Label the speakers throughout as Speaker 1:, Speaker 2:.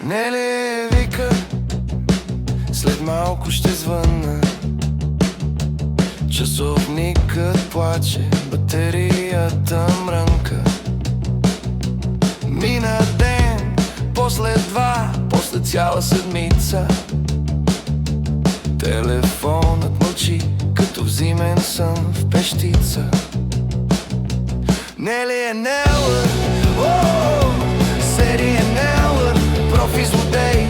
Speaker 1: Не ли вика, след малко ще звънна. Часовникът плаче, батерията мрънка. Мина ден, после два, после цяла седмица. Телефонът мълчи, като в зимен сън в пещица. Не ли е Нелър, Сери е Нелър, профи злодей.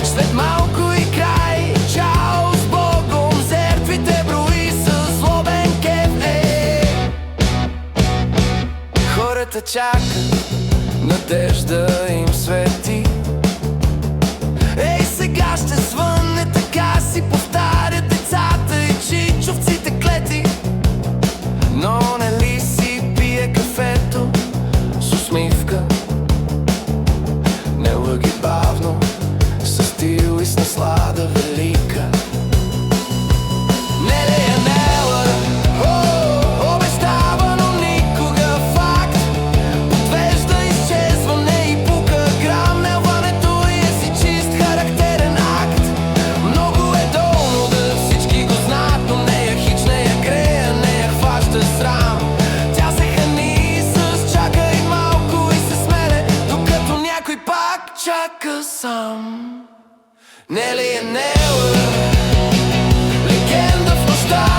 Speaker 1: След малко и край, чао с Богом, жертвите брои със злобен кеф. Хората чакат, надежда им свети. Ей, сега ще звънне, така си повтарят децата и чичовците клети. Но нали си пие кафето с усмивка? Не лъги бавно, със стил и с наслада велика. Не ли е Нелър, обещава, но никога факт. Подвежда, изчезва, не и пука грам. Нелването е си чист характерен акт. Много е долно да всички го знаят, но нея хич, нея грея, нея хваща срам. Тя се храни с чака и малко и се смеле, докато някой пак чака сам. Не ли е Нелър, легенда в нощта?